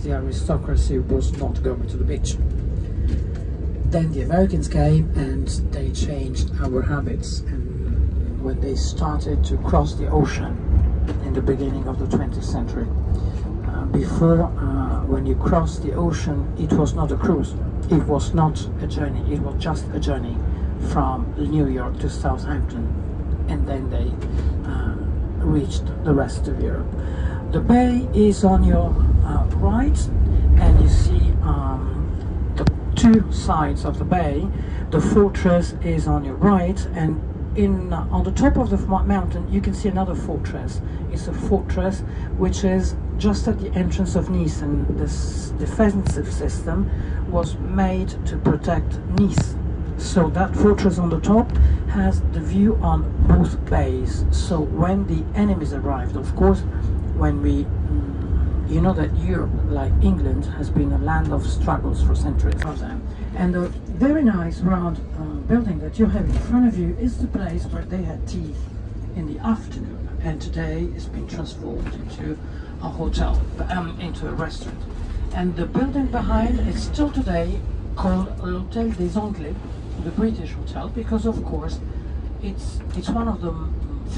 of the aristocracy was not going to the beach. Then the Americans came and they changed our habits, and when they started to cross the ocean in the beginning of the 20th century. Before, when you crossed the ocean, it was not a cruise, it was not a journey, it was just a journey from New York to Southampton, and then they reached the rest of Europe. The bay is on your right, and you see the two sides of the bay. The fortress is on your right, and on the top of the mountain you can see another fortress. It's a fortress which is just at the entrance of Nice, and this defensive system was made to protect Nice. So that fortress on the top has the view on both bays. So when the enemies arrived, of course, when we, you know that Europe, like England, has been a land of struggles for centuries. And the very nice round building that you have in front of you is the place where they had tea in the afternoon, and today it's been transformed into a hotel, into a restaurant. And the building behind is still today called l'Hôtel des Anglais, the British hotel, because of course it's one of the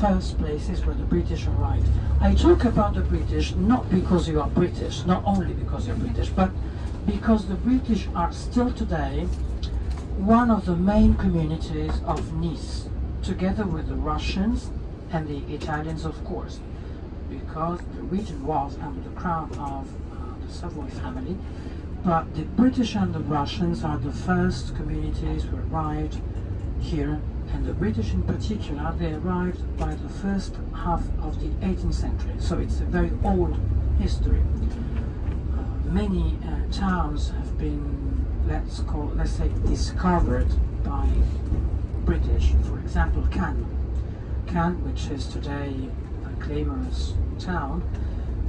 first places where the British arrived. I talk about the British not because you are British, not only because you're British, but because the British are still today one of the main communities of Nice, together with the Russians and the Italians, of course, because the region was under the crown of the Savoy family. But the British and the Russians are the first communities who arrived here, and the British in particular, they arrived by the first half of the 18th century, so it's a very old history. Many towns have been, let's say, discovered by British. For example, Cannes, which is today a glamorous town,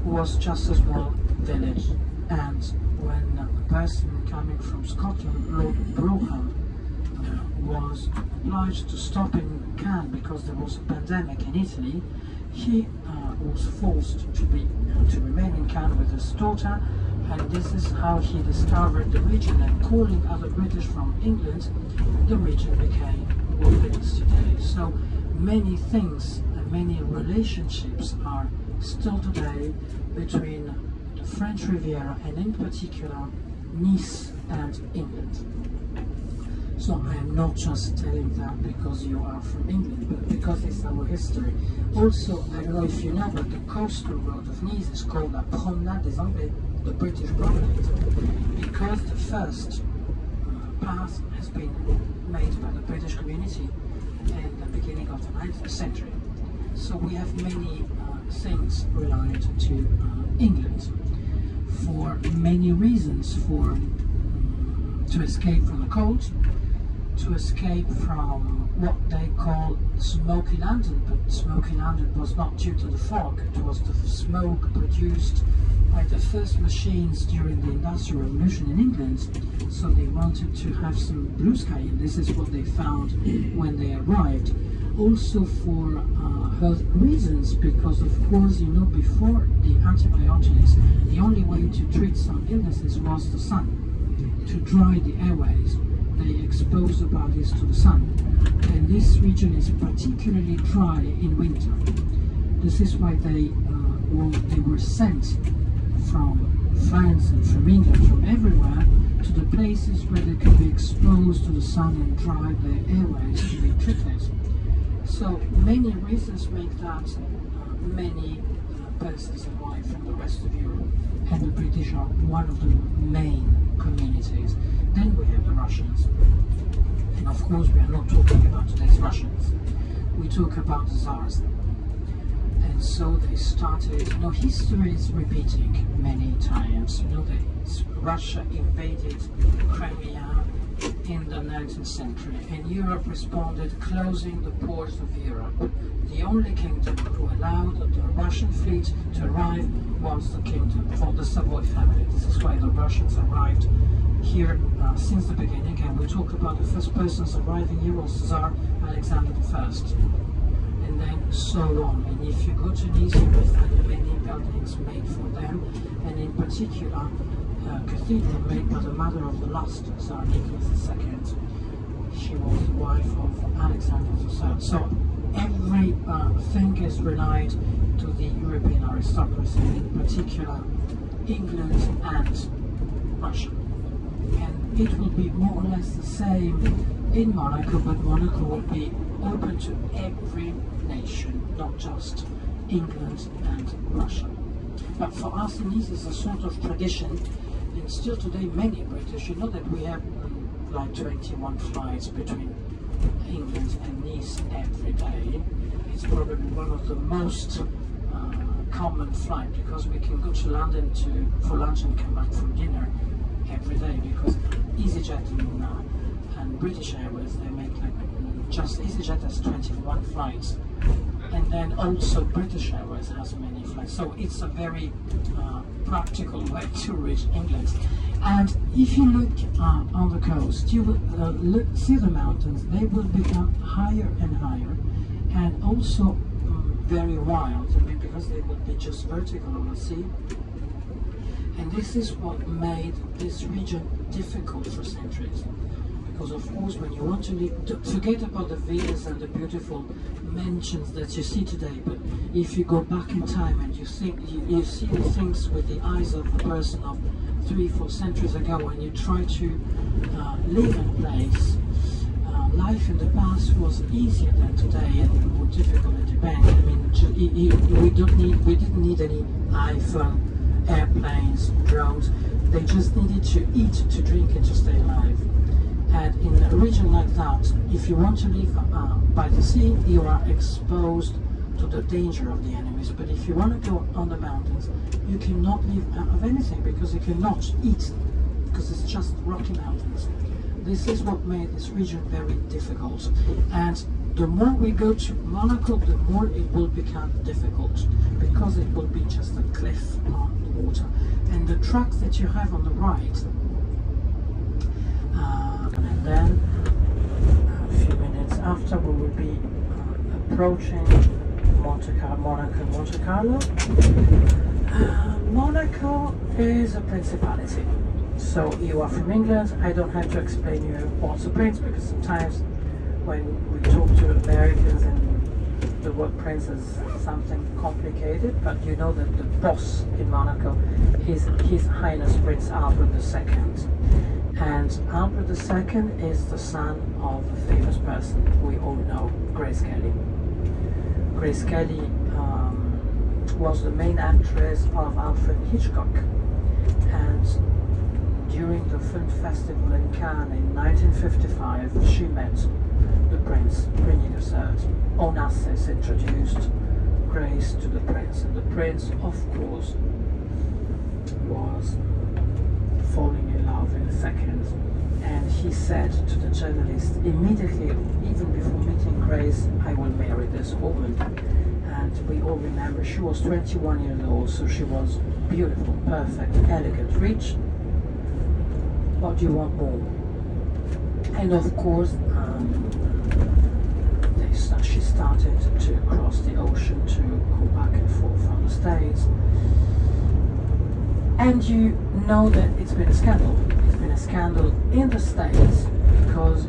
was just a small village, and when a person coming from Scotland, Lord Brougham, was obliged to stop in Cannes because there was a pandemic in Italy, he was forced to remain in Cannes with his daughter, and this is how he discovered the region, and calling other British from England, the region became what it is today. So many things and many relationships are still today between the French Riviera and in particular Nice and England. So I am not just telling that because you are from England, but because it's our history. Also, I don't know if you know, but the coastal road of Nice is called La Promenade des Anglais, the British promenade, because the first path has been made by the British community in the beginning of the 19th century. So we have many things related to England for many reasons, to escape from the cold, to escape from what they call smoky London, but smoky London was not due to the fog, it was the smoke produced by the first machines during the Industrial Revolution in England. So they wanted to have some blue sky, and this is what they found when they arrived. Also for health reasons, because of course, you know, before the antibiotics, the only way to treat some illnesses was the sun. To dry the airways, they expose the bodies to the sun, and this region is particularly dry in winter. This is why they were sent from France and from England, from everywhere, to the places where they could be exposed to the sun and dry their airways to be treated. So many reasons make that many persons arrive from the rest of Europe, and the British are one of the main communities. Then we have the Russians, and of course we are not talking about today's Russians, we talk about the Tsars. And so they started, you know, history is repeating many times. You know, Russia invaded Crimea in the 19th century, and Europe responded closing the ports of Europe. The only kingdom who allowed the Russian fleet to arrive was the kingdom for the Savoy family. This is why the Russians arrived here since the beginning, and we talk about the first persons arriving here was Tsar Alexander I. and then so on. And if you go to Nice, you will find many buildings made for them, and in particular a cathedral made by the mother of the last Tsar Nicholas II. She was the wife of Alexander III. So everything is relied to the European aristocracy, in particular England and Russia. And it will be more or less the same in Monaco, but Monaco will be open to every nation, not just England and Russia. But for us, Nice is a sort of tradition, and still today many British, you know that we have like 21 flights between England and Nice every day. It's probably one of the most common flights, because we can go to London for lunch and come back for dinner every day, because EasyJet and British Airways, they make like, just EasyJet has 21 flights, and then also British Airways has many flights. So it's a very practical way to reach England. And if you look on the coast, you will see the mountains. They will become higher and higher, and also very wild, I mean, because they will be just vertical on the sea. And this is what made this region difficult for centuries. Because of course, when you want to live, forget about the villas and the beautiful mansions that you see today, but if you go back in time and you think, you see the things with the eyes of a person of 3-4 centuries ago, and you try to live in a place, life in the past was easier than today, and more difficult. It depends. I mean, we didn't need any iPhone, airplanes, drones. They just needed to eat, to drink, and to stay alive. And in a region like that, if you want to live by the sea, you are exposed to the danger of the enemies. But if you want to go on the mountains, you cannot live of anything, because you cannot eat, because it's just rocky mountains. This is what made this region very difficult. And the more we go to Monaco, the more it will become difficult, because it will be just a cliff on the water. And the tracks that you have on the right, and then a few minutes after, we will be approaching Monaco, Monte Carlo. Monaco is a principality. So you are from England. I don't have to explain you what's a prince, because sometimes when we talk to Americans and the word prince is something complicated, but you know that the boss in Monaco is His Highness Prince Albert II. And Albert II is the son of a famous person we all know, Grace Kelly. Grace Kelly was the main actress of Alfred Hitchcock, and during the film festival in Cannes in 1955, she met the Prince, René III. Onassis introduced Grace to the Prince, and the Prince, of course, was falling in love in a second. And he said to the journalist immediately, even before meeting Grace, I will marry this woman. And we all remember she was 21 years old, so she was beautiful, perfect, elegant, rich. What do you want more? And of course, she started to cross the ocean to go back and forth from the States. And you know that it's been a scandal. It's been a scandal in the States, because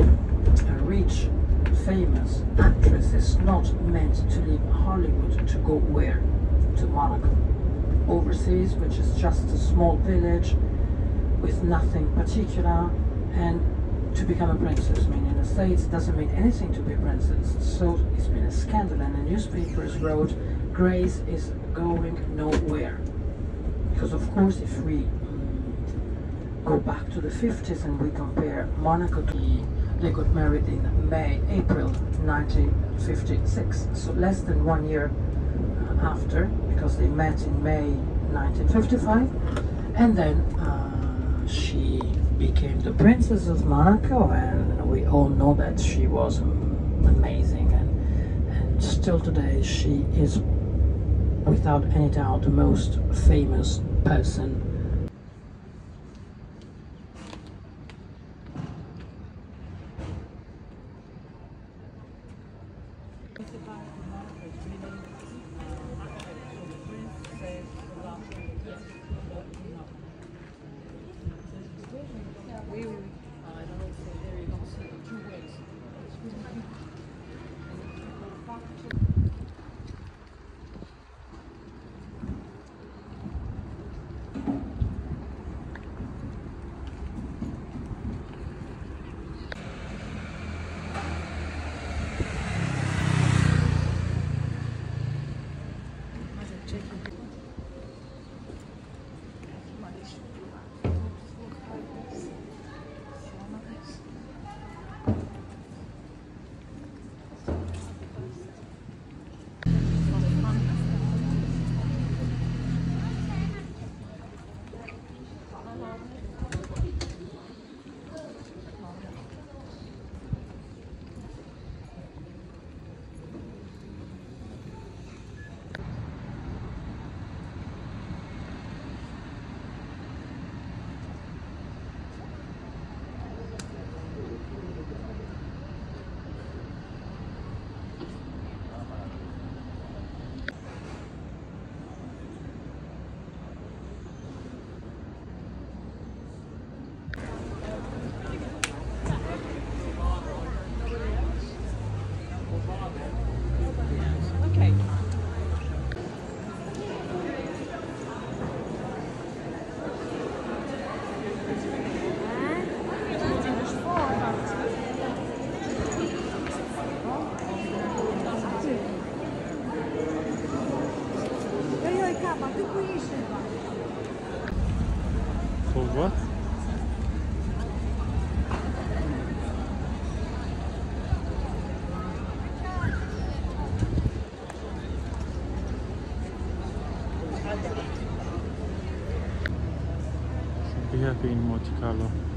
a rich, famous actress is not meant to leave Hollywood to go where? To Monaco. Overseas, which is just a small village with nothing particular, and to become a princess. I mean, in the States it doesn't mean anything to be a princess. So it's been a scandal, and the newspapers wrote, Grace is going nowhere. Because of course, if we go back to the 50s and we compare Monaco to, they got married in April 1956, so less than 1 year after, because they met in May 1955, and then she became the Princess of Monaco, and we all know that she was amazing, and still today she is without any doubt the most famous person. Oui, oui, oui. There you go. See, 2 ways. For what? Should be happy in Monte Carlo.